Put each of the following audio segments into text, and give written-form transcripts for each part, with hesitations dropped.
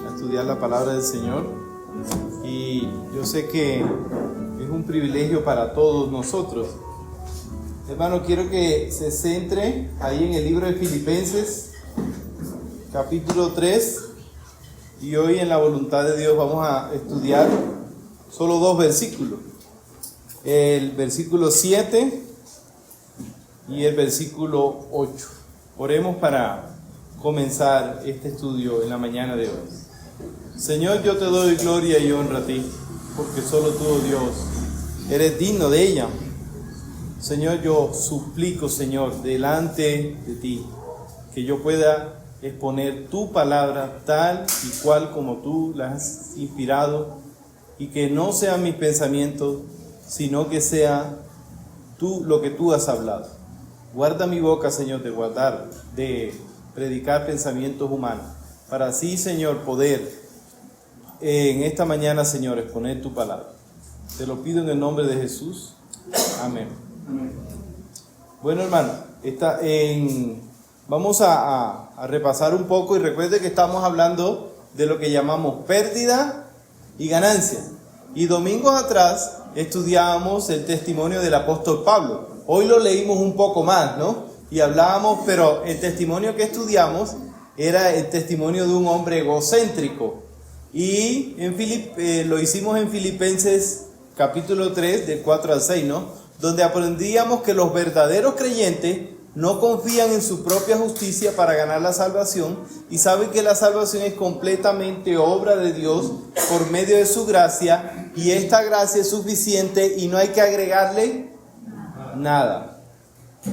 a estudiar la palabra del Señor. Y yo sé que es un privilegio para todos nosotros. Hermano, quiero que se centre ahí en el libro de Filipenses, capítulo 3. Y hoy en la voluntad de Dios vamos a estudiar solo 2 versículos. El versículo 7 y el versículo 8. Oremos para comenzar este estudio en la mañana de hoy. Señor, yo te doy gloria y honra a ti, porque solo tú, oh Dios, eres digno de ella. Señor, yo suplico, Señor, delante de ti, que yo pueda exponer tu palabra tal y cual como tú la has inspirado, y que no sean mis pensamientos, sino que sea tú lo que tú has hablado. Guarda mi boca, Señor, de predicar pensamientos humanos, para así, Señor, poder en esta mañana, Señor, exponer tu palabra. Te lo pido en el nombre de Jesús. Amén. Bueno, hermano, vamos a repasar un poco, y recuerde que estamos hablando de lo que llamamos pérdida y ganancia. Y domingos atrás estudiábamos el testimonio del apóstol Pablo. Hoy lo leímos un poco más, ¿no? Y hablábamos, pero el testimonio que estudiamos era el testimonio de un hombre egocéntrico. Y lo hicimos en Filipenses capítulo 3, del 4 al 6, ¿no? Donde aprendíamos que los verdaderos creyentes no confían en su propia justicia para ganar la salvación, y saben que la salvación es completamente obra de Dios por medio de su gracia, y esta gracia es suficiente y no hay que agregarle nada.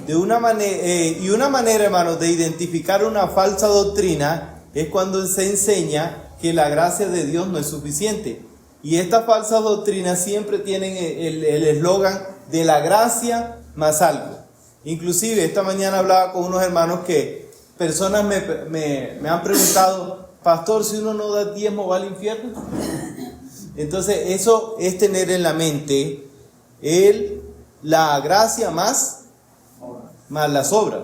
Una manera, hermanos, de identificar una falsa doctrina es cuando se enseña que la gracia de Dios no es suficiente. Y estas falsas doctrinas siempre tienen el eslogan de la gracia más algo. Inclusive esta mañana hablaba con unos hermanos que personas me han preguntado: pastor, si uno no da diezmo, ¿va al infierno? Entonces eso es tener en la mente la gracia más las obras.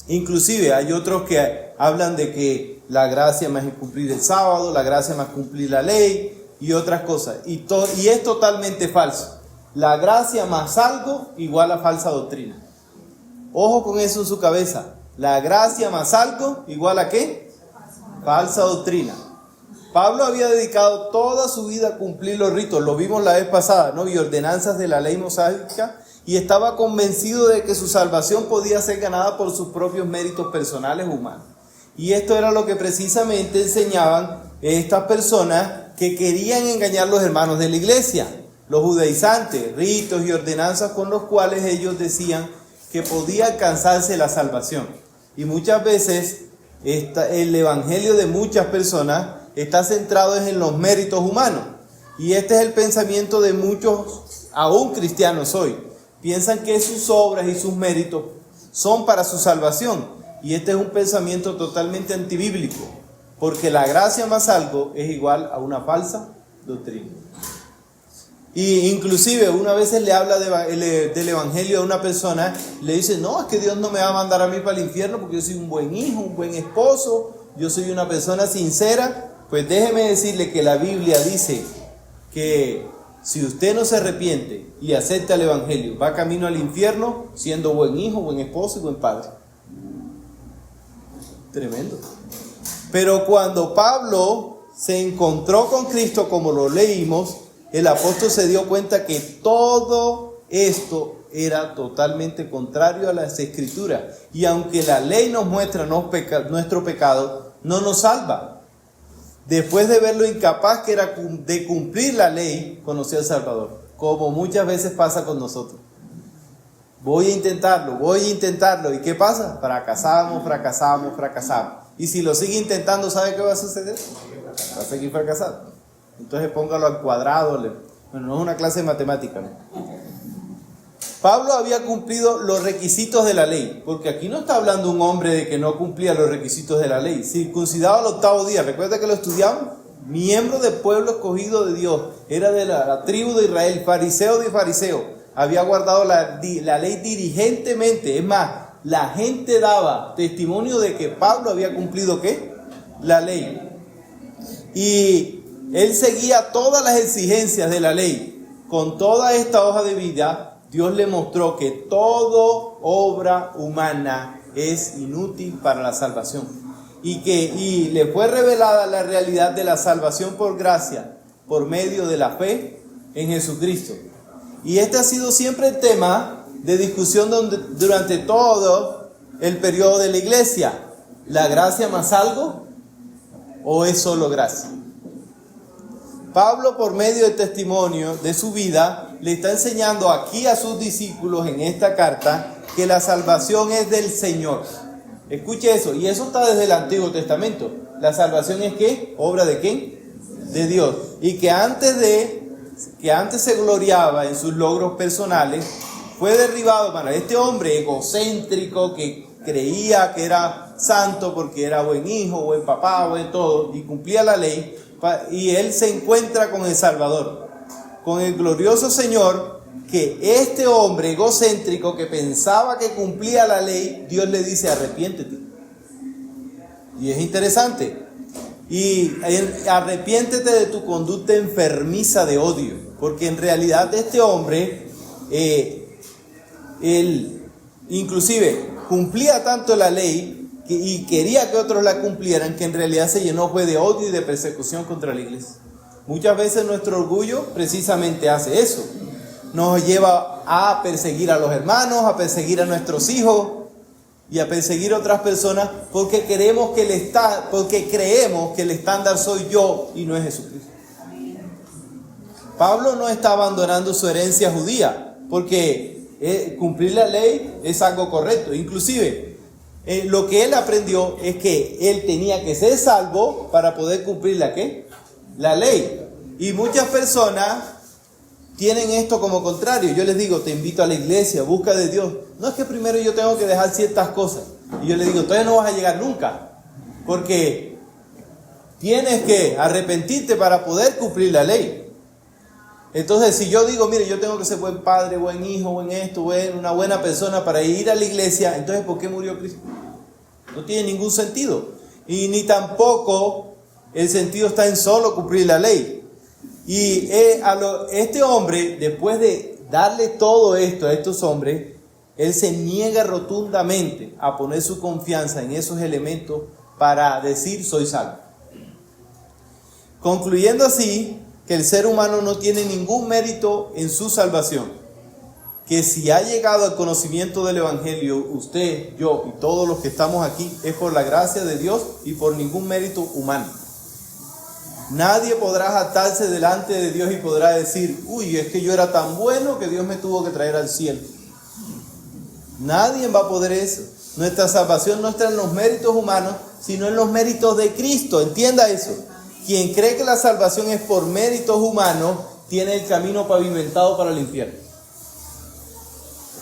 Inclusive hay otros que hablan de que la gracia más es cumplir el sábado, la gracia más cumplir la ley y otras cosas. Y es totalmente falso. La gracia más algo igual a falsa doctrina. Ojo con eso en su cabeza. La gracia más algo igual a ¿qué? Falsa doctrina. Pablo había dedicado toda su vida a cumplir los ritos, lo vimos la vez pasada, ¿no? Y ordenanzas de la ley mosaica, y estaba convencido de que su salvación podía ser ganada por sus propios méritos personales humanos. Y esto era lo que precisamente enseñaban estas personas que querían engañar a los hermanos de la iglesia, los judaizantes, ritos y ordenanzas con los cuales ellos decían que podía alcanzarse la salvación. Y muchas veces el evangelio de muchas personas está centrado en los méritos humanos. Y este es el pensamiento de muchos, aún cristianos hoy. Piensan que sus obras y sus méritos son para su salvación. Y este es un pensamiento totalmente antibíblico, porque la gracia más algo es igual a una falsa doctrina. Y inclusive una vez le habla del evangelio a una persona, le dice: no, es que Dios no me va a mandar a mí para el infierno porque yo soy un buen hijo, un buen esposo, yo soy una persona sincera. Pues déjeme decirle que la Biblia dice que si usted no se arrepiente y acepta el evangelio, va camino al infierno siendo buen hijo, buen esposo y buen padre. Tremendo. Pero cuando Pablo se encontró con Cristo, como lo leímos, el apóstol se dio cuenta que todo esto era totalmente contrario a las escrituras. Y aunque la ley nos muestra nuestro pecado, no nos salva. Después de ver lo incapaz que era de cumplir la ley, conoció al Salvador, como muchas veces pasa con nosotros. Voy a intentarlo. ¿Y qué pasa? Fracasamos. Y si lo sigue intentando, ¿sabe qué va a suceder? Va a seguir fracasando. Entonces póngalo al cuadrado. Bueno, no es una clase de matemática, ¿no? Pablo había cumplido los requisitos de la ley, porque aquí no está hablando un hombre de que no cumplía los requisitos de la ley. Circuncidado al 8º día, ¿recuerda que lo estudiamos? Miembro del pueblo escogido de Dios, era de la tribu de Israel, fariseo de fariseo, había guardado la ley diligentemente. Es más, la gente daba testimonio de que Pablo había cumplido ¿qué? La ley. Y él seguía todas las exigencias de la ley. Con toda esta hoja de vida, Dios le mostró que toda obra humana es inútil para la salvación. Y le fue revelada la realidad de la salvación por gracia, por medio de la fe en Jesucristo. Y este ha sido siempre el tema de discusión durante todo el periodo de la iglesia. ¿La gracia más algo o es solo gracia? Pablo, por medio del testimonio de su vida, le está enseñando aquí a sus discípulos en esta carta que la salvación es del Señor. Escuche eso, y eso está desde el Antiguo Testamento. La salvación es ¿qué? ¿Obra de quién? De Dios. Y que antes se gloriaba en sus logros personales, fue derribado para este hombre egocéntrico que creía que era santo porque era buen hijo, buen papá, buen todo, y cumplía la ley. Y él se encuentra con el Salvador, con el glorioso Señor, que este hombre egocéntrico que pensaba que cumplía la ley, Dios le dice: arrepiéntete. Y es interesante. Y arrepiéntete de tu conducta enfermiza de odio, porque en realidad este hombre, él inclusive cumplía tanto la ley y quería que otros la cumplieran, que en realidad se llenó fue de odio y de persecución contra la iglesia. Muchas veces nuestro orgullo precisamente hace eso. Nos lleva a perseguir a los hermanos, a perseguir a nuestros hijos y a perseguir a otras personas porque creemos que el estándar soy yo y no es Jesucristo. Pablo no está abandonando su herencia judía porque cumplir la ley es algo correcto. Inclusive lo que él aprendió es que él tenía que ser salvo para poder cumplir la ley. Y muchas personas tienen esto como contrario. Yo les digo: te invito a la iglesia, busca de Dios. No es que primero yo tengo que dejar ciertas cosas. Y yo les digo: todavía no vas a llegar nunca, porque tienes que arrepentirte para poder cumplir la ley. Entonces, si yo digo: mire, yo tengo que ser buen padre, buen hijo, buen esto, una buena persona para ir a la iglesia, entonces ¿por qué murió Cristo? No tiene ningún sentido. Y ni tampoco el sentido está en solo cumplir la ley. Y este hombre, después de darle todo esto a estos hombres, él se niega rotundamente a poner su confianza en esos elementos para decir: soy salvo. Concluyendo así que el ser humano no tiene ningún mérito en su salvación, que si ha llegado al conocimiento del Evangelio, usted, yo y todos los que estamos aquí, es por la gracia de Dios y por ningún mérito humano. Nadie podrá jactarse delante de Dios y podrá decir: uy, es que yo era tan bueno que Dios me tuvo que traer al cielo. Nadie va a poder eso. Nuestra salvación no está en los méritos humanos, sino en los méritos de Cristo. Entienda eso. Quien cree que la salvación es por méritos humanos, tiene el camino pavimentado para el infierno.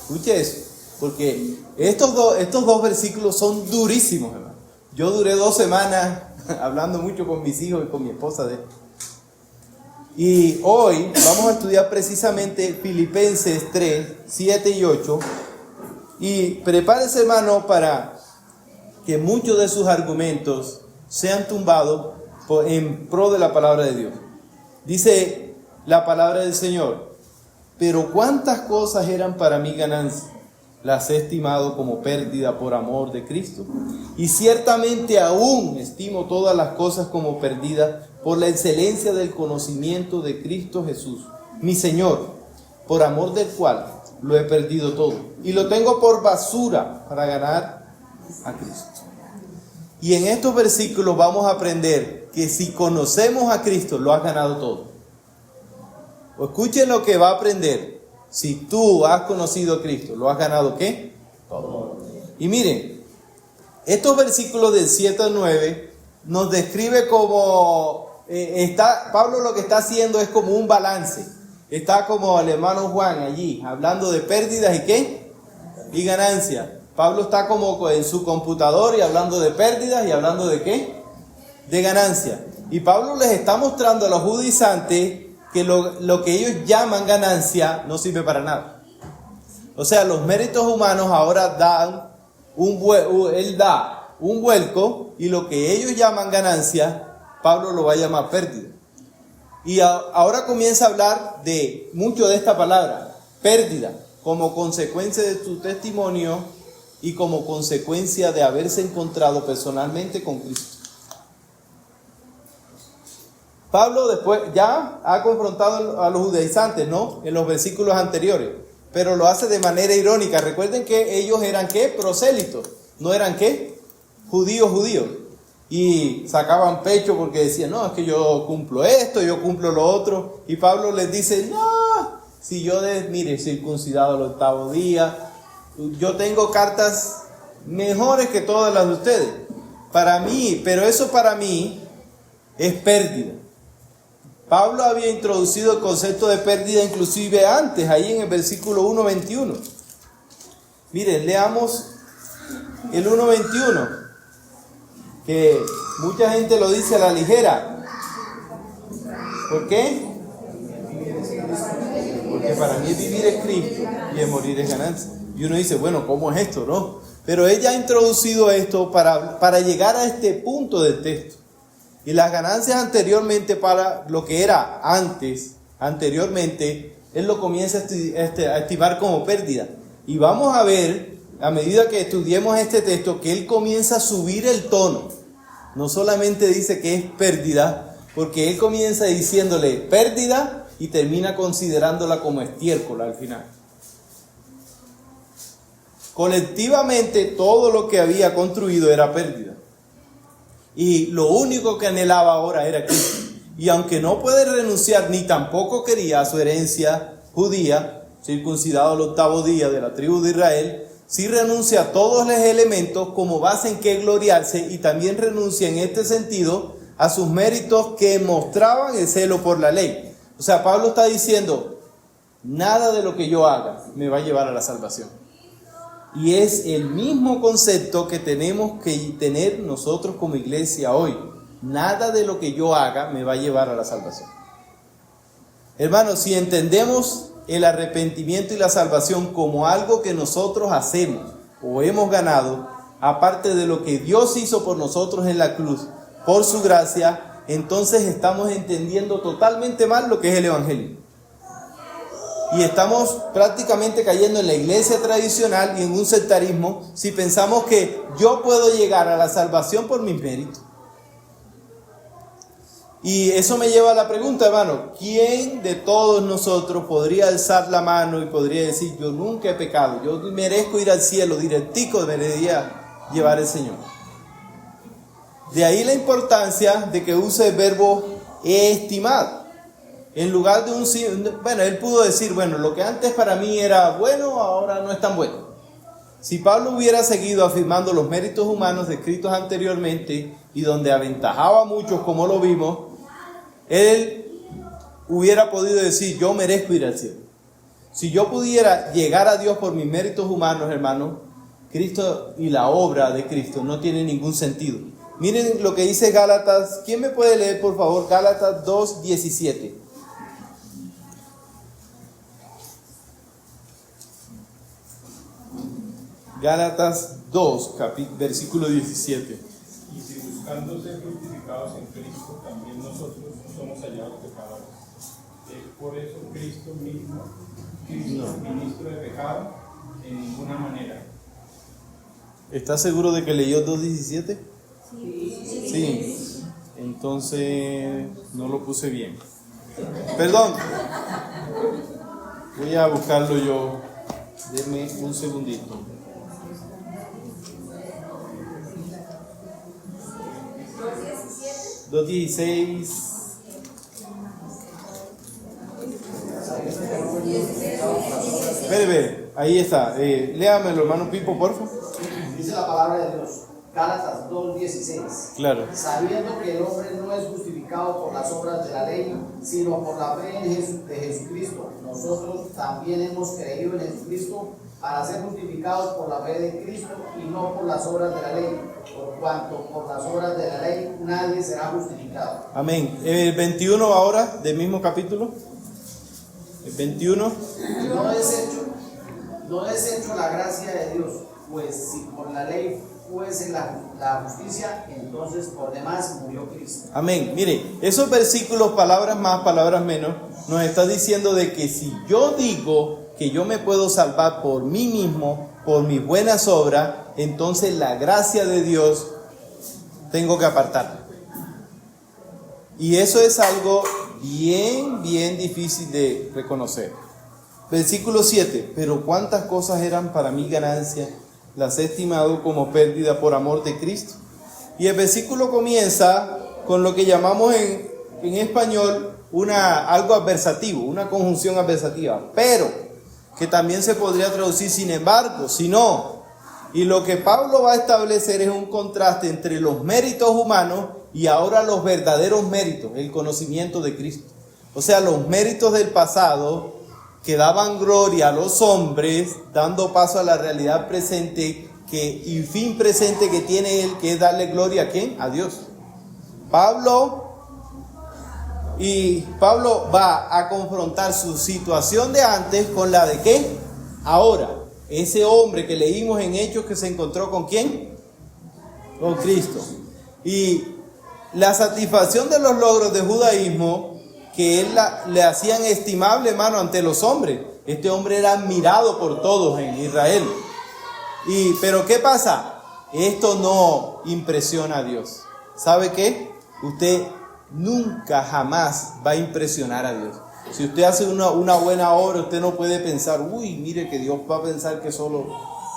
Escuche eso, porque estos dos versículos son durísimos, hermano. Yo duré 2 semanas hablando mucho con mis hijos y con mi esposa de esto. Y hoy vamos a estudiar precisamente Filipenses 3, 7 y 8. Y prepárese, hermano, para que muchos de sus argumentos sean tumbados en pro de la palabra de Dios. Dice la palabra del Señor: pero cuántas cosas eran para mí ganancia, las he estimado como pérdida por amor de Cristo. Y ciertamente aún estimo todas las cosas como perdidas por la excelencia del conocimiento de Cristo Jesús, mi Señor, por amor del cual lo he perdido todo y lo tengo por basura para ganar a Cristo. Y en estos versículos vamos a aprender que si conocemos a Cristo, lo has ganado todo. O escuchen lo que va a aprender. Si tú has conocido a Cristo, ¿lo has ganado qué? Todo. Y miren, estos versículos del 7 al 9 nos describe como Pablo lo que está haciendo es como un balance. Está como el hermano Juan allí, hablando de pérdidas y qué, y ganancias. Pablo está como en su computador y hablando de pérdidas y hablando de qué, de ganancias. Y Pablo les está mostrando a los judaizantes que lo que ellos llaman ganancia no sirve para nada. O sea, los méritos humanos ahora él da un vuelco, y lo que ellos llaman ganancia Pablo lo va a llamar pérdida. Y ahora comienza a hablar de mucho de esta palabra, pérdida, como consecuencia de tu testimonio y como consecuencia de haberse encontrado personalmente con Cristo. Pablo después ya ha confrontado a los judaizantes, ¿no? En los versículos anteriores, pero lo hace de manera irónica. Recuerden que ellos eran ¿qué? Prosélitos, no eran ¿qué? Judíos. Y sacaban pecho porque decían, no, es que yo cumplo esto, yo cumplo lo otro. Y Pablo les dice, no, si yo mire, circuncidado al 8º día, yo tengo cartas mejores que todas las de ustedes. Para mí, pero eso para mí es pérdida. Pablo había introducido el concepto de pérdida inclusive antes, ahí en el versículo 1:21. Miren, leamos el 1:21, que mucha gente lo dice a la ligera. ¿Por qué? Porque para mí vivir es Cristo y el morir es ganancia. Y uno dice, bueno, ¿cómo es esto, no? Pero ella ha introducido esto para llegar a este punto del texto. Y las ganancias anteriormente para lo que era anteriormente, él lo comienza a estimar como pérdida. Y vamos a ver, a medida que estudiemos este texto, que él comienza a subir el tono. No solamente dice que es pérdida, porque él comienza diciéndole pérdida y termina considerándola como estiércol al final. Colectivamente, todo lo que había construido era pérdida. Y lo único que anhelaba ahora era Cristo. Y aunque no puede renunciar ni tampoco quería a su herencia judía, circuncidado al 8º día de la tribu de Israel, sí renuncia a todos los elementos como base en que gloriarse y también renuncia en este sentido a sus méritos que mostraban el celo por la ley. O sea, Pablo está diciendo, nada de lo que yo haga me va a llevar a la salvación. Y es el mismo concepto que tenemos que tener nosotros como iglesia hoy. Nada de lo que yo haga me va a llevar a la salvación. Hermanos, si entendemos el arrepentimiento y la salvación como algo que nosotros hacemos o hemos ganado, aparte de lo que Dios hizo por nosotros en la cruz, por su gracia, entonces estamos entendiendo totalmente mal lo que es el Evangelio. Y estamos prácticamente cayendo en la iglesia tradicional y en un sectarismo si pensamos que yo puedo llegar a la salvación por mis méritos. Y eso me lleva a la pregunta, hermano, ¿quién de todos nosotros podría alzar la mano y podría decir, yo nunca he pecado, yo merezco ir al cielo, directico debería llevar el Señor? De ahí la importancia de que use el verbo estimar. En lugar de él pudo decir, bueno, lo que antes para mí era bueno, ahora no es tan bueno. Si Pablo hubiera seguido afirmando los méritos humanos descritos anteriormente y donde aventajaba a muchos como lo vimos, él hubiera podido decir, yo merezco ir al cielo. Si yo pudiera llegar a Dios por mis méritos humanos, hermano, Cristo y la obra de Cristo no tiene ningún sentido. Miren lo que dice Gálatas. ¿Quién me puede leer, por favor? Gálatas 2:17. Gálatas 2, versículo 17. Y si buscando ser justificados en Cristo, también nosotros somos hallados pecadores. Es por eso Cristo mismo, ministro de pecado, en ninguna manera. ¿Estás seguro de que leyó 2:17? Sí. Entonces no lo puse bien. Perdón. Voy a buscarlo yo. Denme un segundito. (2:16) Espere, ahí está. Léamelo, hermano Pipo, por favor. Dice la palabra de Dios, Gálatas 2:16. Claro. Sabiendo que el hombre no es justificado por las obras de la ley, sino por la fe de Jesucristo. Nosotros también hemos creído en Jesucristo para ser justificados por la fe de Cristo y no por las obras de la ley, por cuanto por las obras de la ley nadie será justificado. Amén. El 21 ahora, del mismo capítulo. El 21. No desecho la gracia de Dios, pues si por la ley fuese la justicia, entonces por demás murió Cristo. Amén. Mire, esos versículos, palabras más, palabras menos, nos está diciendo de que si yo digo que yo me puedo salvar por mí mismo, por mis buenas obras, entonces la gracia de Dios tengo que apartarla. Y eso es algo bien difícil de reconocer. Versículo 7. Pero cuántas cosas eran para mí ganancia, las he estimado como pérdida por amor de Cristo. Y el versículo comienza con lo que llamamos en español algo adversativo, una conjunción adversativa. Pero, que también se podría traducir sin embargo, si no. Y lo que Pablo va a establecer es un contraste entre los méritos humanos y ahora los verdaderos méritos, el conocimiento de Cristo. O sea, los méritos del pasado que daban gloria a los hombres, dando paso a la realidad presente y fin presente que tiene él, que es darle gloria ¿a quién? A Dios. Pablo va a confrontar su situación de antes con la de ¿qué? Ahora. Ese hombre que leímos en Hechos que se encontró ¿con quién? Con Cristo. Y la satisfacción de los logros del judaísmo que él le hacían estimable, hermano, ante los hombres. Este hombre era admirado por todos en Israel. Pero ¿qué pasa? Esto no impresiona a Dios. ¿Sabe qué? Usted nunca jamás va a impresionar a Dios. Si usted hace una buena obra, usted no puede pensar, uy, mire que Dios va a pensar que solo,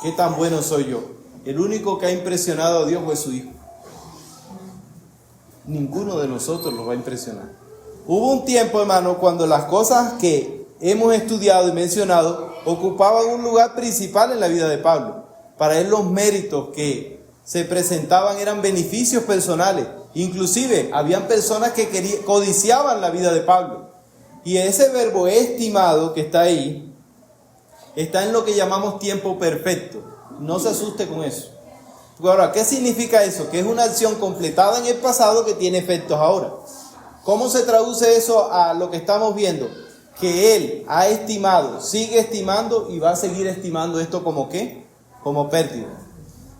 qué tan bueno soy yo. El único que ha impresionado a Dios fue su Hijo. Ninguno de nosotros lo va a impresionar. Hubo un tiempo, hermano, cuando las cosas que hemos estudiado y mencionado ocupaban un lugar principal en la vida de Pablo. Para él los méritos que se presentaban eran beneficios personales. Inclusive, habían personas que codiciaban la vida de Pablo. Y ese verbo estimado que está ahí, está en lo que llamamos tiempo perfecto. No se asuste con eso. Ahora, ¿qué significa eso? Que es una acción completada en el pasado que tiene efectos ahora. ¿Cómo se traduce eso a lo que estamos viendo? Que él ha estimado, sigue estimando y va a seguir estimando esto como ¿qué? Como pérdida.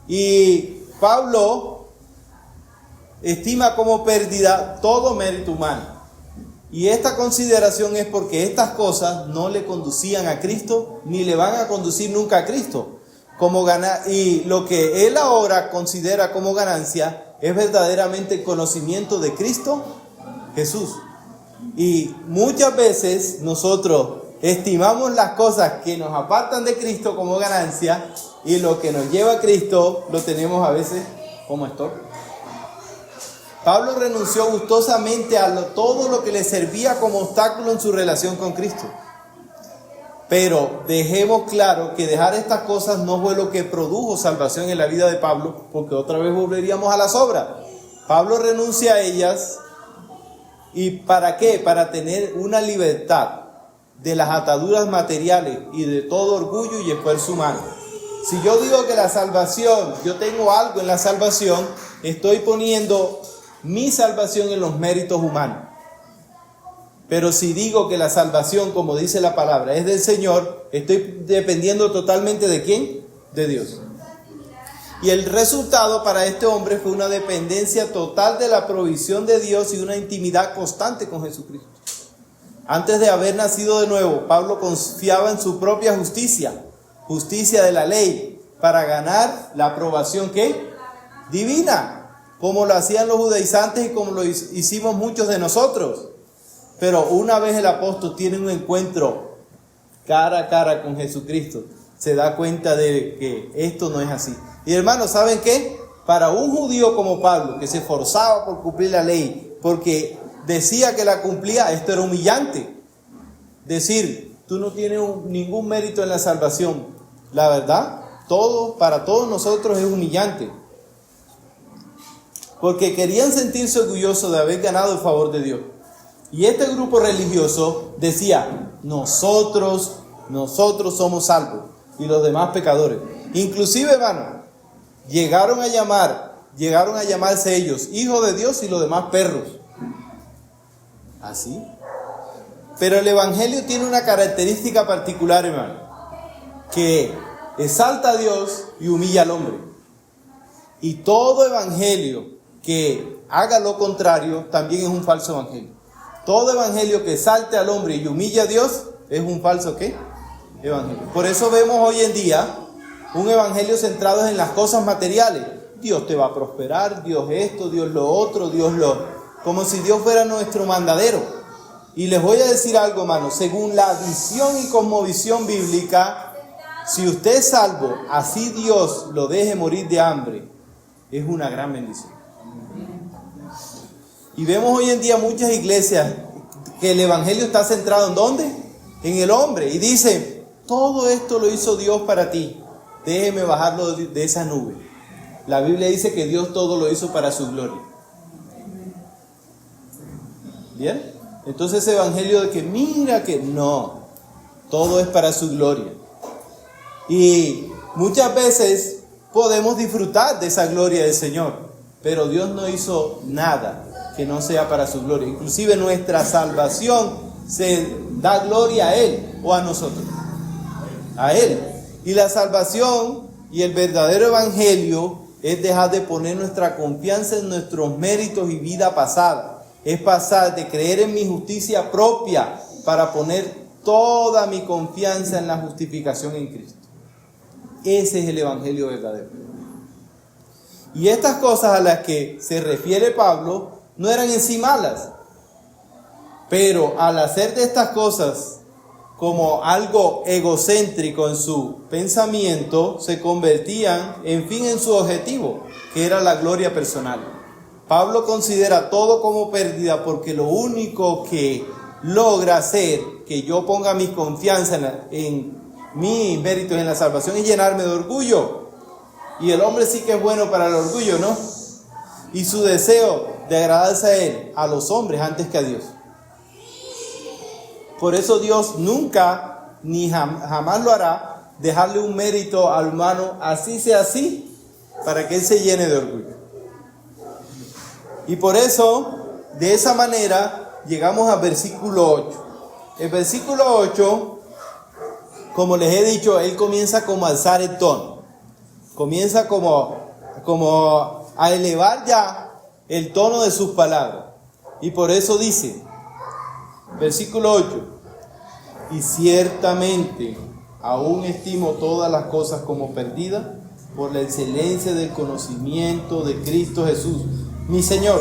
Y Pablo estima como pérdida todo mérito humano. Y esta consideración es porque estas cosas no le conducían a Cristo, ni le van a conducir nunca a Cristo. Y lo que él ahora considera como ganancia es verdaderamente el conocimiento de Cristo Jesús. Y muchas veces nosotros estimamos las cosas que nos apartan de Cristo como ganancia, y lo que nos lleva a Cristo lo tenemos a veces como estorbo. Pablo renunció gustosamente a todo lo que le servía como obstáculo en su relación con Cristo. Pero dejemos claro que dejar estas cosas no fue lo que produjo salvación en la vida de Pablo, porque otra vez volveríamos a las obras. Pablo renuncia a ellas. ¿Y para qué? Para tener una libertad de las ataduras materiales y de todo orgullo y esfuerzo humano. Si yo digo que la salvación, yo tengo algo en la salvación, estoy poniendo mi salvación en los méritos humanos. Pero si digo que la salvación, como dice la palabra, es del Señor, estoy dependiendo totalmente ¿de quién? De Dios. Y el resultado para este hombre fue una dependencia total de la provisión de Dios y una intimidad constante con Jesucristo. Antes de haber nacido de nuevo, Pablo confiaba en su propia justicia de la ley, para ganar la aprobación ¿qué? Divina. Como lo hacían los judaizantes y como lo hicimos muchos de nosotros. Pero una vez el apóstol tiene un encuentro cara a cara con Jesucristo, se da cuenta de que esto no es así. Y hermanos, ¿saben qué? Para un judío como Pablo, que se esforzaba por cumplir la ley, porque decía que la cumplía, esto era humillante. Decir, tú no tienes ningún mérito en la salvación. La verdad, para todos nosotros es humillante. Porque querían sentirse orgullosos de haber ganado el favor de Dios. Y este grupo religioso decía, nosotros somos salvos y los demás pecadores. Inclusive, hermano, llegaron a llamarse ellos hijos de Dios y los demás perros. ¿Así? Pero el evangelio tiene una característica particular, hermano, que exalta a Dios y humilla al hombre. Y todo evangelio que haga lo contrario también es un falso evangelio. Todo evangelio que salte al hombre y humille a Dios es un falso ¿qué? Evangelio. Por eso vemos hoy en día un evangelio centrado en las cosas materiales. Dios te va a prosperar, Dios esto, Dios lo otro, como si Dios fuera nuestro mandadero. Y les voy a decir algo, hermano, según la visión y cosmovisión bíblica, si usted es salvo, así Dios lo deje morir de hambre, es una gran bendición. Y vemos hoy en día muchas iglesias que el evangelio está centrado ¿en dónde? En el hombre. Y dicen, todo esto lo hizo Dios para ti, déjeme bajarlo de esa nube. La Biblia dice que Dios todo lo hizo para su gloria. ¿Bien? Entonces ese evangelio de que mira que no, todo es para su gloria. Y muchas veces podemos disfrutar de esa gloria del Señor, pero Dios no hizo nada que no sea para su gloria. Inclusive nuestra salvación se da gloria a Él o a nosotros. A Él. Y la salvación y el verdadero evangelio es dejar de poner nuestra confianza en nuestros méritos y vida pasada. Es pasar de creer en mi justicia propia para poner toda mi confianza en la justificación en Cristo. Ese es el evangelio verdadero. Y estas cosas a las que se refiere Pablo no eran en sí malas, pero al hacer de estas cosas como algo egocéntrico en su pensamiento, se convertían en su objetivo, que era la gloria personal. Pablo considera todo como pérdida porque lo único que logra hacer que yo ponga mi confianza en mis méritos en la salvación es llenarme de orgullo. Y el hombre sí que es bueno para el orgullo, ¿no? Y su deseo de agradarse a él, a los hombres antes que a Dios. Por eso Dios nunca ni jamás lo hará dejarle un mérito al humano, así sea así, para que él se llene de orgullo. Y por eso, de esa manera, llegamos al versículo 8. El versículo 8, como les he dicho, él comienza como a alzar el tono. Comienza como a elevar ya el tono de sus palabras. Y por eso dice, versículo 8, y ciertamente aún estimo todas las cosas como perdidas por la excelencia del conocimiento de Cristo Jesús, mi Señor,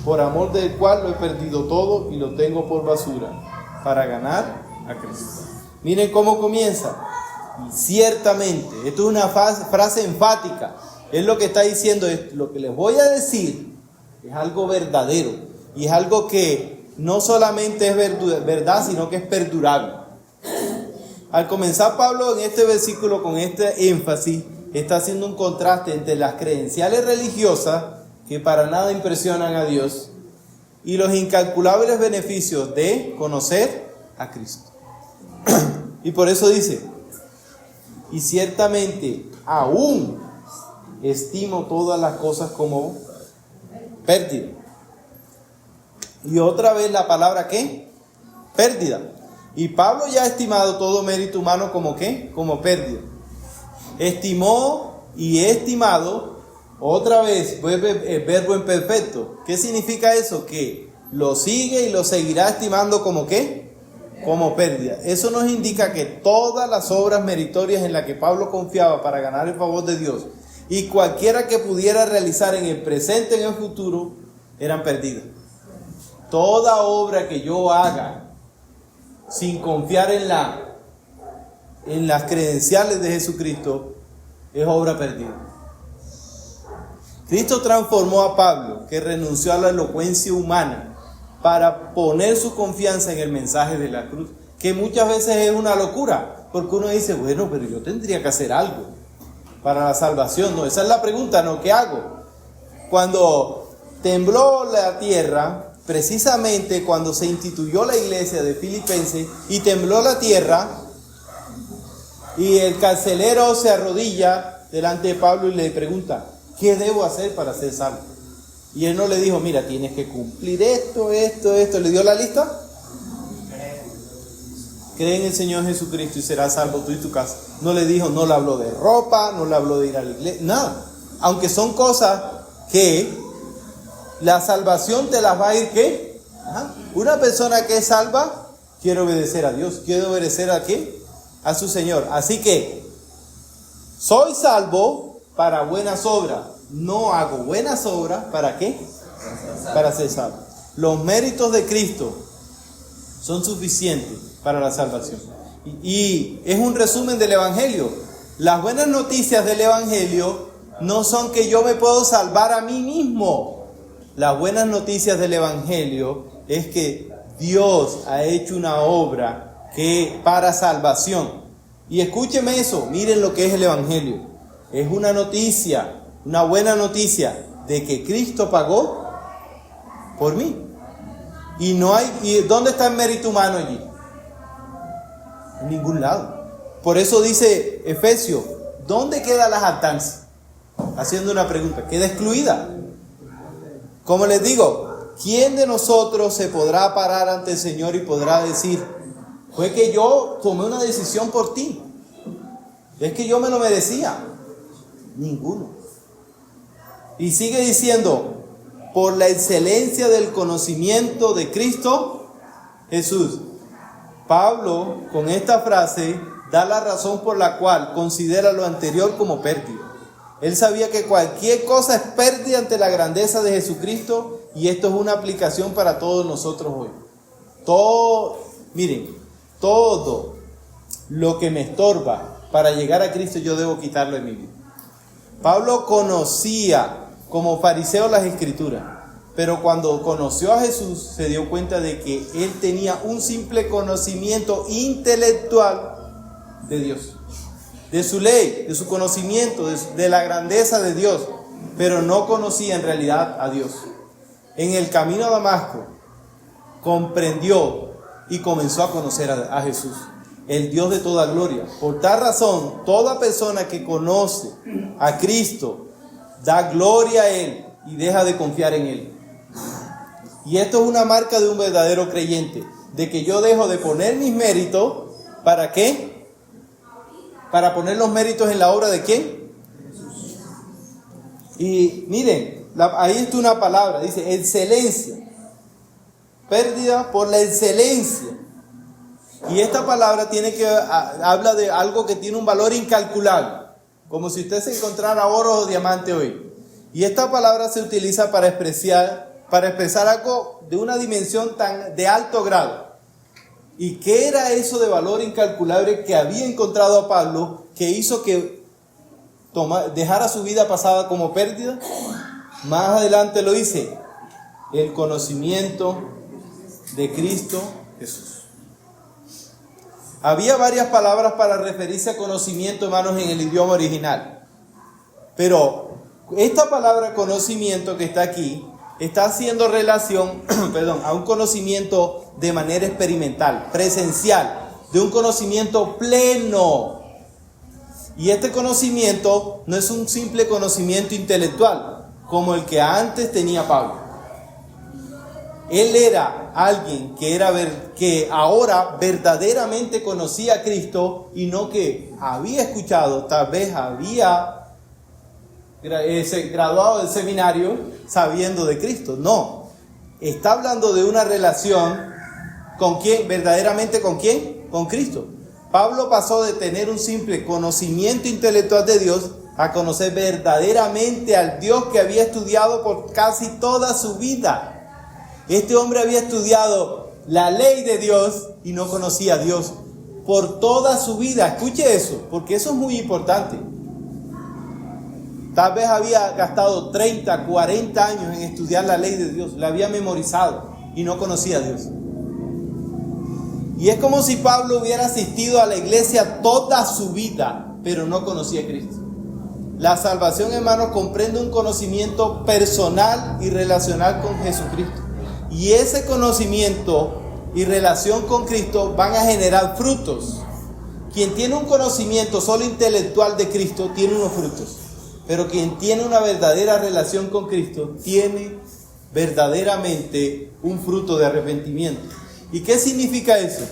por amor del cual lo he perdido todo y lo tengo por basura, para ganar a Cristo. Miren cómo comienza. Y ciertamente, esto es una frase enfática. Es lo que está diciendo, es lo que les voy a decir es algo verdadero y es algo que no solamente es verdad, sino que es perdurable. Al comenzar Pablo en este versículo con este énfasis, está haciendo un contraste entre las credenciales religiosas que para nada impresionan a Dios y los incalculables beneficios de conocer a Cristo. Y por eso dice, y ciertamente aún estimo todas las cosas como pérdida. Y otra vez la palabra ¿qué? Pérdida. Y Pablo ya ha estimado todo mérito humano como ¿qué? Como pérdida. Estimó y he estimado, otra vez, el verbo imperfecto. ¿Qué significa eso? Que lo sigue y lo seguirá estimando como ¿qué? Como pérdida. Eso nos indica que todas las obras meritorias en las que Pablo confiaba para ganar el favor de Dios y cualquiera que pudiera realizar en el presente y en el futuro eran perdidas. Toda obra que yo haga sin confiar en las credenciales de Jesucristo es obra perdida. Cristo transformó a Pablo, que renunció a la elocuencia humana para poner su confianza en el mensaje de la cruz, que muchas veces es una locura, porque uno dice, bueno, pero yo tendría que hacer algo para la salvación. No, esa es la pregunta, ¿no? ¿Qué hago? Cuando tembló la tierra, precisamente cuando se instituyó la iglesia de Filipenses y tembló la tierra, y el carcelero se arrodilla delante de Pablo y le pregunta, ¿qué debo hacer para ser salvo? Y él no le dijo, mira, tienes que cumplir esto. ¿Le dio la lista? Cree en el Señor Jesucristo y serás salvo tú y tu casa. No le dijo, no le habló de ropa, no le habló de ir a la iglesia, nada. Aunque son cosas que la salvación te las va a ir, ¿qué? Una persona que es salva quiere obedecer a Dios. ¿Quiere obedecer a qué? A su Señor. Así que soy salvo para buenas obras. No hago buenas obras, ¿para qué? Para ser salvo. Los méritos de Cristo son suficientes para la salvación. Y es un resumen del Evangelio. Las buenas noticias del Evangelio no son que yo me puedo salvar a mí mismo. Las buenas noticias del Evangelio es que Dios ha hecho una obra que para salvación. Y escúcheme eso, miren lo que es el Evangelio. Es una noticia, una buena noticia de que Cristo pagó por mí. Y no hay, ¿y dónde está el mérito humano allí? En ningún lado. Por eso dice Efesios, ¿dónde queda la jactancia? Haciendo una pregunta, queda excluida. Como les digo, ¿quién de nosotros se podrá parar ante el Señor y podrá decir, fue que yo tomé una decisión por ti? Es que yo me lo merecía. Ninguno. Y sigue diciendo, por la excelencia del conocimiento de Cristo Jesús. Pablo, con esta frase, da la razón por la cual considera lo anterior como pérdida. Él sabía que cualquier cosa es pérdida ante la grandeza de Jesucristo, y esto es una aplicación para todos nosotros hoy. Todo lo que me estorba para llegar a Cristo, yo debo quitarlo de mi vida. Pablo conocía como fariseo las Escrituras, pero cuando conoció a Jesús se dio cuenta de que él tenía un simple conocimiento intelectual de Dios, de su ley, de su conocimiento, de la grandeza de Dios, pero no conocía en realidad a Dios. En el camino a Damasco comprendió y comenzó a conocer a Jesús, el Dios de toda gloria. Por tal razón, toda persona que conoce a Cristo da gloria a Él y deja de confiar en Él. Y esto es una marca de un verdadero creyente, de que yo dejo de poner mis méritos, ¿para qué? Para poner los méritos en la obra de ¿quién? Jesús. Y miren, ahí está una palabra, dice excelencia. Pérdida por la excelencia. Y esta palabra habla de algo que tiene un valor incalculable, como si usted se encontrara oro o diamante hoy. Y esta palabra se utiliza para expresar algo de una dimensión tan de alto grado. ¿Y qué era eso de valor incalculable que había encontrado a Pablo, que hizo que dejara su vida pasada como pérdida? Más adelante lo dice, el conocimiento de Cristo Jesús. Había varias palabras para referirse a conocimiento, hermanos, en el idioma original. Pero esta palabra conocimiento que está aquí está haciendo relación a un conocimiento de manera experimental, presencial, de un conocimiento pleno. Y este conocimiento no es un simple conocimiento intelectual, como el que antes tenía Pablo. Él era alguien que ahora verdaderamente conocía a Cristo, y no que había escuchado, tal vez había graduado del seminario sabiendo de Cristo. No, está hablando de una relación con quién, verdaderamente con quién, con Cristo. Pablo pasó de tener un simple conocimiento intelectual de Dios a conocer verdaderamente al Dios que había estudiado por casi toda su vida. Este hombre había estudiado la ley de Dios y no conocía a Dios por toda su vida. Escuche eso, porque eso es muy importante. Tal vez había gastado 30, 40 años en estudiar la ley de Dios, la había memorizado y no conocía a Dios. Y es como si Pablo hubiera asistido a la iglesia toda su vida, pero no conocía a Cristo. La salvación, hermanos, comprende un conocimiento personal y relacional con Jesucristo. Y ese conocimiento y relación con Cristo van a generar frutos. Quien tiene un conocimiento solo intelectual de Cristo tiene unos frutos. Pero quien tiene una verdadera relación con Cristo tiene verdaderamente un fruto de arrepentimiento. ¿Y qué significa eso?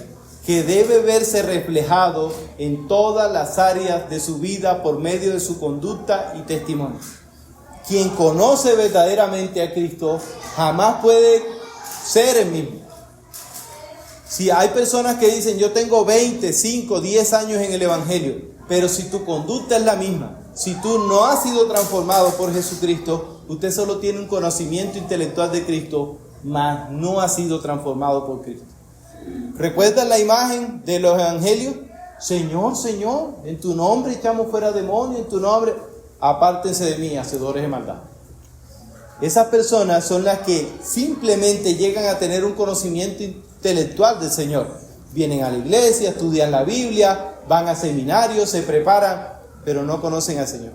Que debe verse reflejado en todas las áreas de su vida por medio de su conducta y testimonio. quien conoce verdaderamente a Cristo jamás puede ser el mismo. Si hay personas que dicen, yo tengo 20, 5, 10 años en el Evangelio, pero si tu conducta es la misma, si tú no has sido transformado por Jesucristo, usted solo tiene un conocimiento intelectual de Cristo, mas no ha sido transformado por Cristo. ¿Recuerdan la imagen de los evangelios? Señor, Señor, en tu nombre echamos fuera demonios, en tu nombre, apártense de mí, hacedores de maldad. Esas personas son las que simplemente llegan a tener un conocimiento intelectual del Señor. Vienen a la iglesia, estudian la Biblia, van a seminarios, se preparan, pero no conocen al Señor.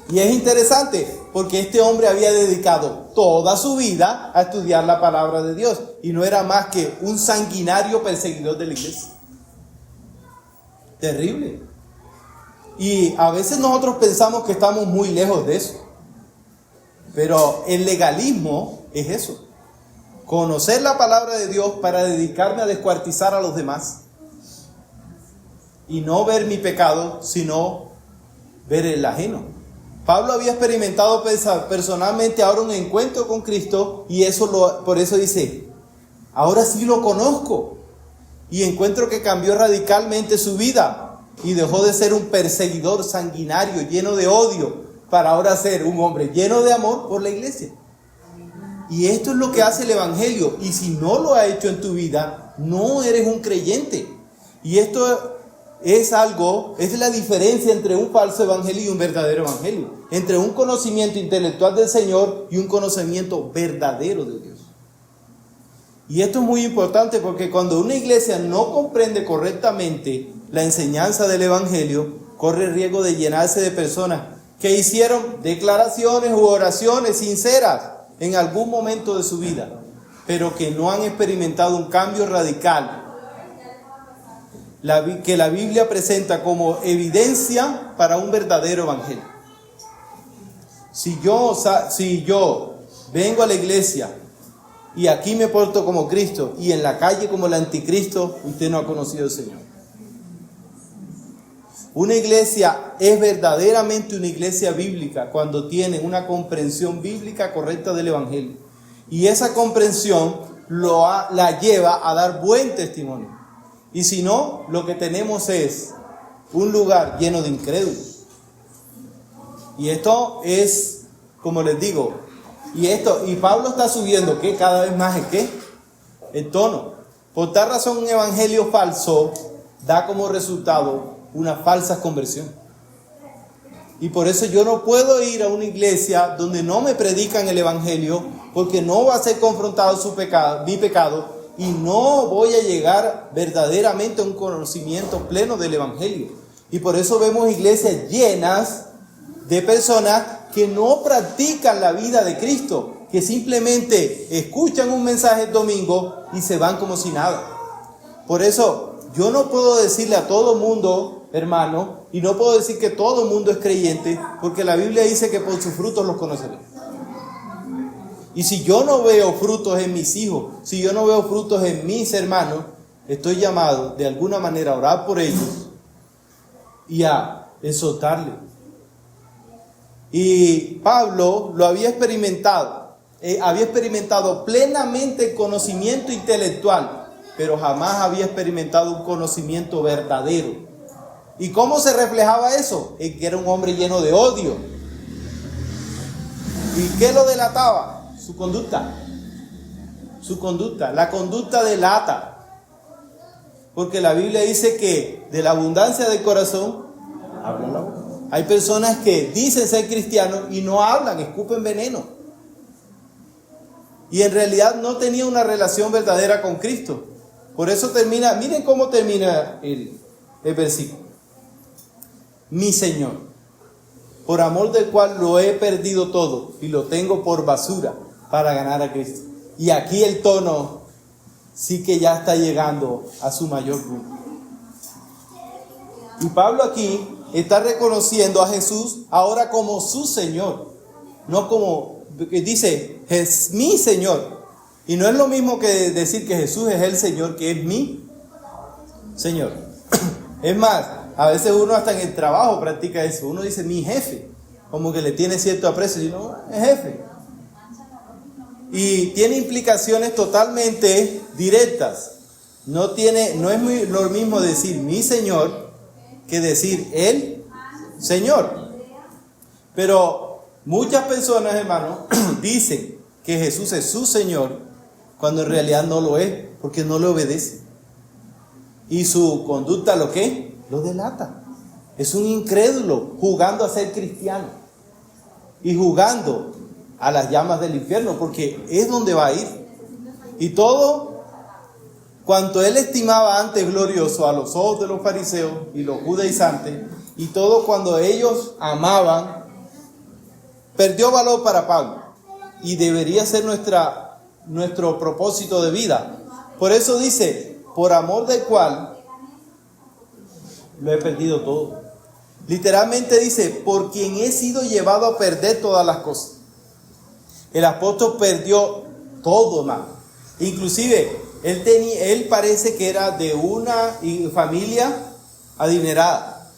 Y es interesante porque este hombre había dedicado toda su vida a estudiar la palabra de Dios y no era más que un sanguinario perseguidor de la iglesia. Terrible. Y a veces nosotros pensamos que estamos muy lejos de eso. Pero el legalismo es eso. Conocer la palabra de Dios para dedicarme a descuartizar a los demás. Y no ver mi pecado, sino ver el ajeno. Pablo había experimentado personalmente ahora un encuentro con Cristo y por eso dice, ahora sí lo conozco. Y encuentro que cambió radicalmente su vida y dejó de ser un perseguidor sanguinario, lleno de odio, para ahora ser un hombre lleno de amor por la iglesia. Y esto es lo que hace el Evangelio. Y si no lo ha hecho en tu vida, no eres un creyente. Y esto es la diferencia entre un falso evangelio y un verdadero evangelio. Entre un conocimiento intelectual del Señor y un conocimiento verdadero de Dios. Y esto es muy importante porque cuando una iglesia no comprende correctamente la enseñanza del evangelio, corre el riesgo de llenarse de personas que hicieron declaraciones u oraciones sinceras en algún momento de su vida, pero que no han experimentado un cambio radical que la Biblia presenta como evidencia para un verdadero evangelio. Si yo vengo a la iglesia y aquí me porto como Cristo y en la calle como el anticristo, usted no ha conocido al Señor. Una iglesia es verdaderamente una iglesia bíblica cuando tiene una comprensión bíblica correcta del evangelio. Y esa comprensión la lleva a dar buen testimonio. Y si no, lo que tenemos es un lugar lleno de incrédulos. Y esto es, como les digo, y Pablo está subiendo ¿qué? Cada vez más el tono. Por tal razón, un evangelio falso da como resultado una falsa conversión. Y por eso yo no puedo ir a una iglesia donde no me predican el evangelio, porque no va a ser confrontado mi pecado, y no voy a llegar verdaderamente a un conocimiento pleno del evangelio. Y por eso vemos iglesias llenas de personas que no practican la vida de Cristo, que simplemente escuchan un mensaje el domingo y se van como si nada. Por eso yo no puedo decirle a todo mundo, hermano, y no puedo decir que todo el mundo es creyente, porque la Biblia dice que por sus frutos los conoceré. Y si yo no veo frutos en mis hijos, si yo no veo frutos en mis hermanos, estoy llamado de alguna manera a orar por ellos y a exhortarles. Y Pablo lo había experimentado plenamente el conocimiento intelectual, pero jamás había experimentado un conocimiento verdadero. ¿Y cómo se reflejaba eso? En que era un hombre lleno de odio. ¿Y qué lo delataba? Su conducta. La conducta delata. Porque la Biblia dice que de la abundancia del corazón habla la boca. Hay personas que dicen ser cristianos y no hablan, escupen veneno. Y en realidad no tenían una relación verdadera con Cristo. Por eso miren cómo termina el versículo. Mi Señor, por amor del cual lo he perdido todo y lo tengo por basura para ganar a Cristo. Y aquí el tono sí que ya está llegando a su mayor punto. Y Pablo aquí está reconociendo a Jesús ahora como su Señor, no como, dice, es mi Señor. Y no es lo mismo que decir que Jesús es el Señor, que es mi Señor. Es más, a veces uno hasta en el trabajo practica eso. Uno dice mi jefe. como que le tiene cierto aprecio, sino es jefe. Y tiene implicaciones totalmente directas. No es lo mismo decir mi Señor que decir el Señor. Pero muchas personas, hermanos, dicen que Jesús es su Señor cuando en realidad no lo es, porque no le obedece. Y su conducta ¿lo qué? Lo delata. Es un incrédulo jugando a ser cristiano y jugando a las llamas del infierno, porque es donde va a ir. Y todo cuanto él estimaba antes glorioso a los ojos de los fariseos y los judaizantes, y todo cuando ellos amaban, perdió valor para Pablo. Y debería ser nuestro propósito de vida. Por eso dice, por amor del cual lo he perdido todo. Literalmente dice, por quien he sido llevado a perder todas las cosas. El apóstol perdió todo, hermano. Inclusive, él parece que era de una familia adinerada.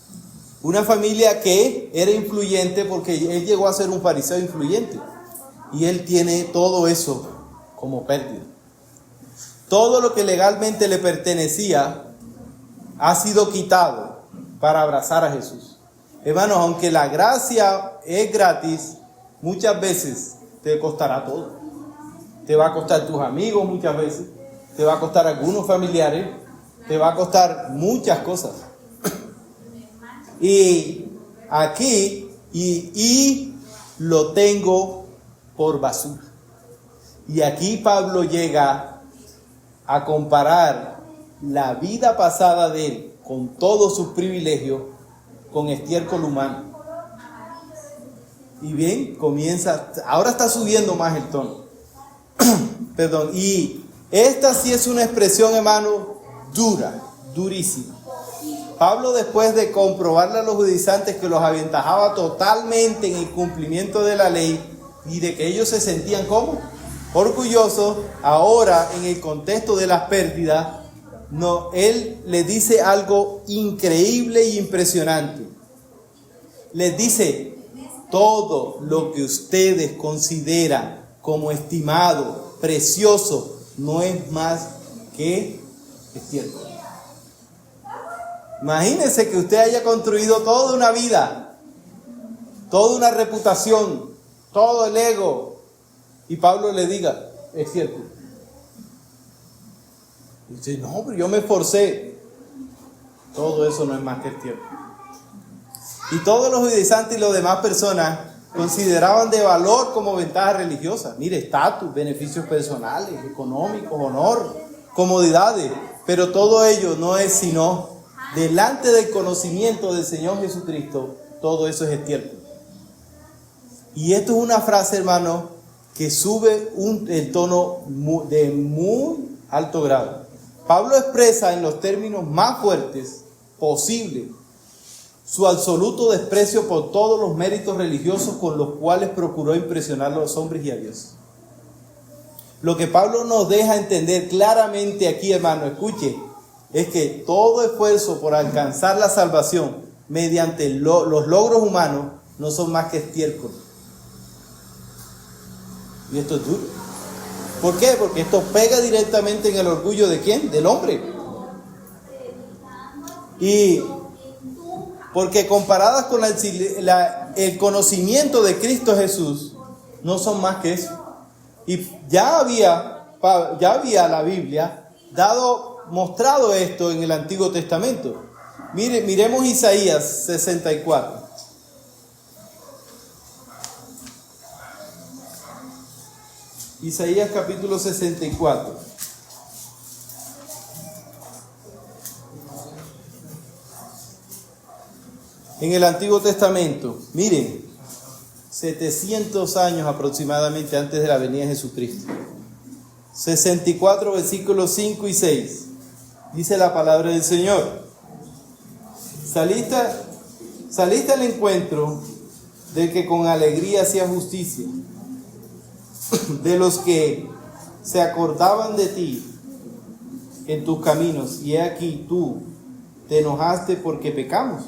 Una familia que era influyente, porque él llegó a ser un fariseo influyente. Y él tiene todo eso como pérdida. Todo lo que legalmente le pertenecía ha sido quitado para abrazar a Jesús. Hermanos, aunque la gracia es gratis, muchas veces te costará todo. Te va a costar tus amigos muchas veces, te va a costar algunos familiares, te va a costar muchas cosas. Y aquí, y lo tengo por basura. Y aquí Pablo llega a comparar la vida pasada de él con todos sus privilegios con estiércol humano. Y bien, ahora está subiendo más el tono. Perdón, y esta sí es una expresión, hermano, durísima. Pablo, después de comprobarle a los judaizantes que los aventajaba totalmente en el cumplimiento de la ley y de que ellos se sentían como orgullosos, ahora en el contexto de las pérdidas, él les dice algo increíble e impresionante. Les dice, todo lo que ustedes consideran como estimado, precioso, no es más que estiércol. Imagínense que usted haya construido toda una vida, toda una reputación, todo el ego, y Pablo le diga, estiércol. Y dice, no, pero yo me esforcé. Todo eso no es más que estiércol. Y todos los judaizantes y las demás personas consideraban de valor como ventaja religiosa. Mire, estatus, beneficios personales, económicos, honor, comodidades. Pero todo ello no es sino delante del conocimiento del Señor Jesucristo. Todo eso es estiércol. Y esto es una frase, hermano, que sube el tono de muy alto grado. Pablo expresa en los términos más fuertes posibles su absoluto desprecio por todos los méritos religiosos con los cuales procuró impresionar a los hombres y a Dios. Lo que Pablo nos deja entender claramente aquí, hermano, escuche, es que todo esfuerzo por alcanzar la salvación mediante los logros humanos no son más que estiércol. Y esto es duro. ¿Por qué? Porque esto pega directamente en el orgullo ¿de quién? Del hombre. Y porque comparadas con el conocimiento de Cristo Jesús, no son más que eso. Y ya había la Biblia mostrado esto en el Antiguo Testamento. Miremos Isaías 64. Isaías capítulo 64. En el Antiguo Testamento, miren, 700 años aproximadamente antes de la venida de Jesucristo. 64 versículos 5 y 6. Dice la palabra del Señor. Saliste al encuentro del que con alegría hacía justicia, de los que se acordaban de ti en tus caminos, y he aquí tú te enojaste porque pecamos.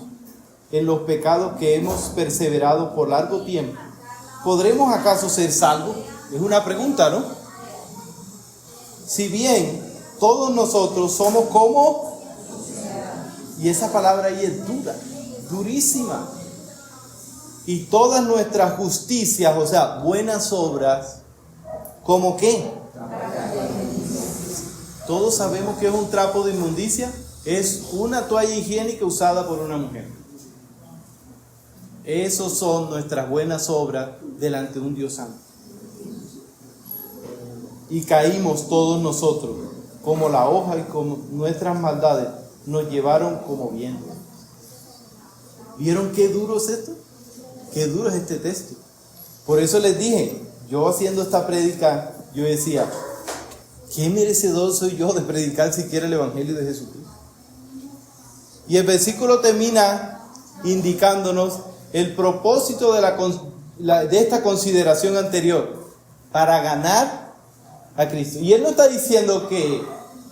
en los pecados que hemos perseverado por largo tiempo, ¿podremos acaso ser salvos? Es una pregunta, ¿no? Si bien todos nosotros somos como... Y esa palabra ahí es dura, durísima. Y todas nuestras justicias, o sea, buenas obras, ¿como qué? Todos sabemos que es un trapo de inmundicia. Es una toalla higiénica usada por una mujer. Esos son nuestras buenas obras delante de un Dios santo. Y caímos todos nosotros, como la hoja, y como nuestras maldades nos llevaron como viento. ¿Vieron qué duro es esto? Qué duro es este texto. Por eso les dije, yo haciendo esta prédica, yo decía, ¿qué merecedor soy yo de predicar siquiera el Evangelio de Jesucristo? Y el versículo termina indicándonos el propósito de esta consideración anterior, para ganar a Cristo. Y él no está diciendo que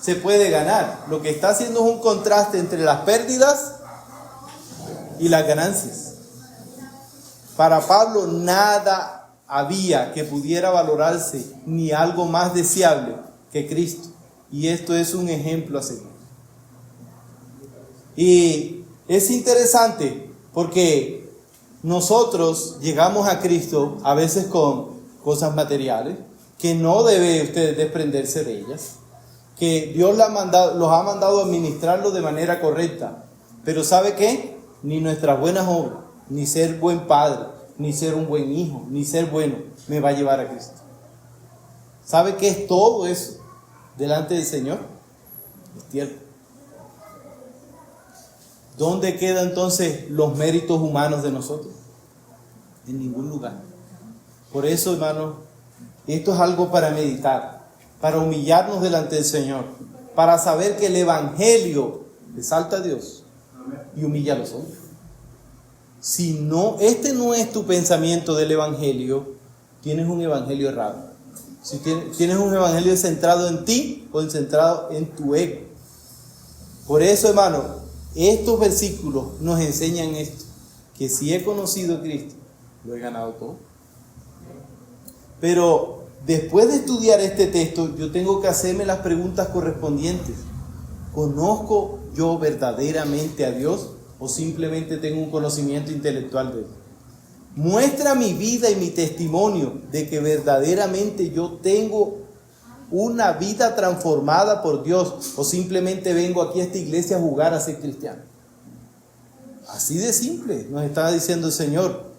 se puede ganar. Lo que está haciendo es un contraste entre las pérdidas y las ganancias. Para Pablo nada había que pudiera valorarse, ni algo más deseable que Cristo. Y esto es un ejemplo a seguir. Y es interesante porque nosotros llegamos a Cristo a veces con cosas materiales que no debe usted desprenderse de ellas, que Dios los ha mandado a administrarlo de manera correcta. Pero ¿sabe qué? Ni nuestras buenas obras, ni ser buen padre, ni ser un buen hijo, ni ser bueno, me va a llevar a Cristo. ¿Sabe qué es todo eso delante del Señor? Es tierra. ¿Dónde quedan entonces los méritos humanos de nosotros? En ningún lugar. Por eso, hermanos, esto es algo para meditar, para humillarnos delante del Señor, para saber que el Evangelio exalta a Dios y humilla a los hombres. Si no, este no es tu pensamiento del Evangelio, tienes un Evangelio errado. Si tienes un Evangelio centrado en ti o centrado en tu ego. Por eso, hermano, estos versículos nos enseñan esto, que si he conocido a Cristo, lo he ganado todo. Pero después de estudiar este texto, yo tengo que hacerme las preguntas correspondientes. ¿Conozco yo verdaderamente a Dios o simplemente tengo un conocimiento intelectual de Él? ¿Muestra mi vida y mi testimonio de que verdaderamente yo tengo una vida transformada por Dios o simplemente vengo aquí a esta iglesia a jugar a ser cristiano? Así de simple nos está diciendo el Señor.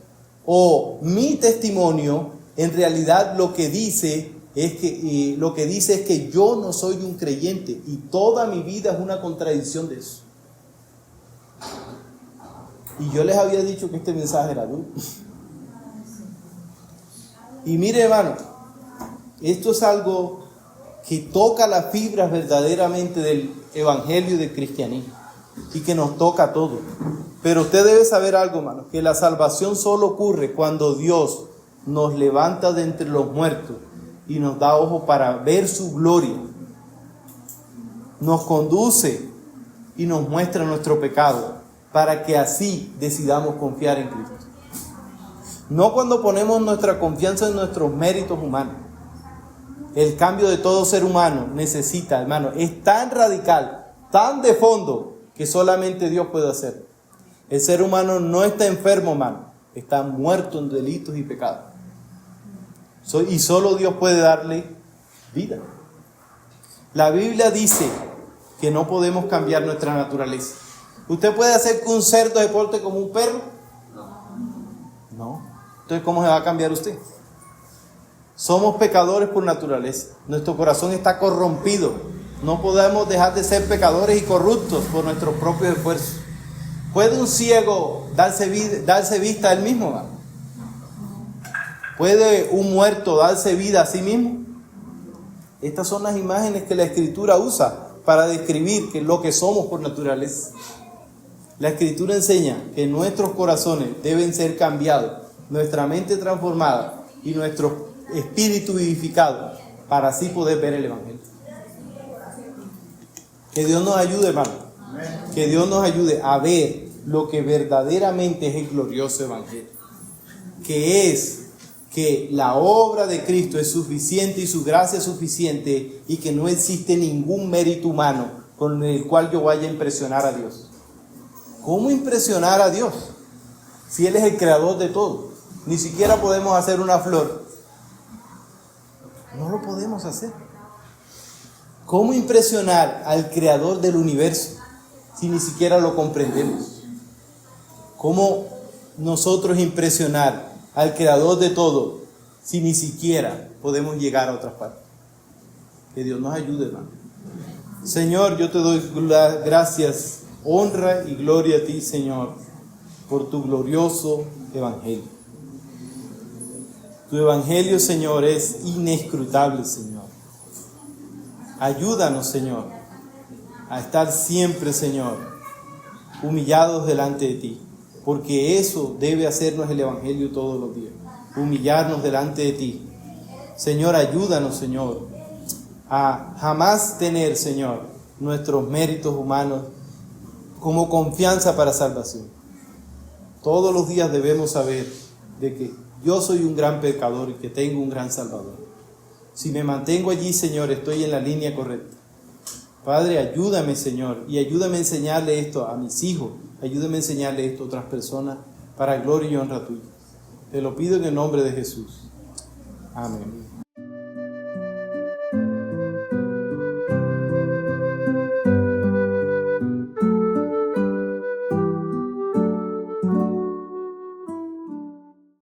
O mi testimonio en realidad lo que dice es que yo no soy un creyente y toda mi vida es una contradicción de eso. Y yo les había dicho que este mensaje era duro. Y mire, hermano, esto es algo que toca las fibras verdaderamente del evangelio y del cristianismo y que nos toca a todos. Pero usted debe saber algo, hermano, que la salvación solo ocurre cuando Dios nos levanta de entre los muertos y nos da ojo para ver su gloria, nos conduce y nos muestra nuestro pecado para que así decidamos confiar en Cristo. No cuando ponemos nuestra confianza en nuestros méritos humanos. El cambio de todo ser humano necesita, hermano, es tan radical, tan de fondo, que solamente Dios puede hacer. El ser humano no está enfermo, hermano, está muerto en delitos y pecados. Y solo Dios puede darle vida. La Biblia dice que no podemos cambiar nuestra naturaleza. ¿Usted puede hacer que un cerdo se porte como un perro? No. Entonces, ¿cómo se va a cambiar usted? Somos pecadores por naturaleza. Nuestro corazón está corrompido. No podemos dejar de ser pecadores y corruptos por nuestros propios esfuerzos. ¿Puede un ciego darse vista a él mismo, ¿verdad? ¿Puede un muerto darse vida a sí mismo? Estas son las imágenes que la Escritura usa para describir lo que somos por naturaleza. La Escritura enseña que nuestros corazones deben ser cambiados, nuestra mente transformada y nuestro espíritu vivificado para así poder ver el Evangelio. Que Dios nos ayude, hermano. Que Dios nos ayude a ver lo que verdaderamente es el glorioso evangelio, que es que la obra de Cristo es suficiente y su gracia es suficiente y que no existe ningún mérito humano con el cual yo vaya a impresionar a Dios. ¿Cómo impresionar a Dios si Él es el creador de todo? Ni siquiera podemos hacer una flor. No lo podemos hacer. ¿Cómo impresionar al creador del universo si ni siquiera lo comprendemos? ¿Cómo nosotros impresionar al creador de todo si ni siquiera podemos llegar a otras partes? Que Dios nos ayude, hermano. Señor, yo te doy gracias, honra y gloria a ti, Señor, por tu glorioso evangelio. Tu evangelio, Señor, es inescrutable, Señor. Ayúdanos, Señor, a estar siempre, Señor, humillados delante de ti, porque eso debe hacernos el evangelio todos los días, humillarnos delante de ti. Señor, ayúdanos, Señor, a jamás tener, Señor, nuestros méritos humanos como confianza para salvación. Todos los días debemos saber de que yo soy un gran pecador y que tengo un gran Salvador. Si me mantengo allí, Señor, estoy en la línea correcta. Padre, ayúdame, Señor, y ayúdame a enseñarle esto a mis hijos, ayúdame a enseñarle esto a otras personas para gloria y honra tuya. Te lo pido en el nombre de Jesús. Amén.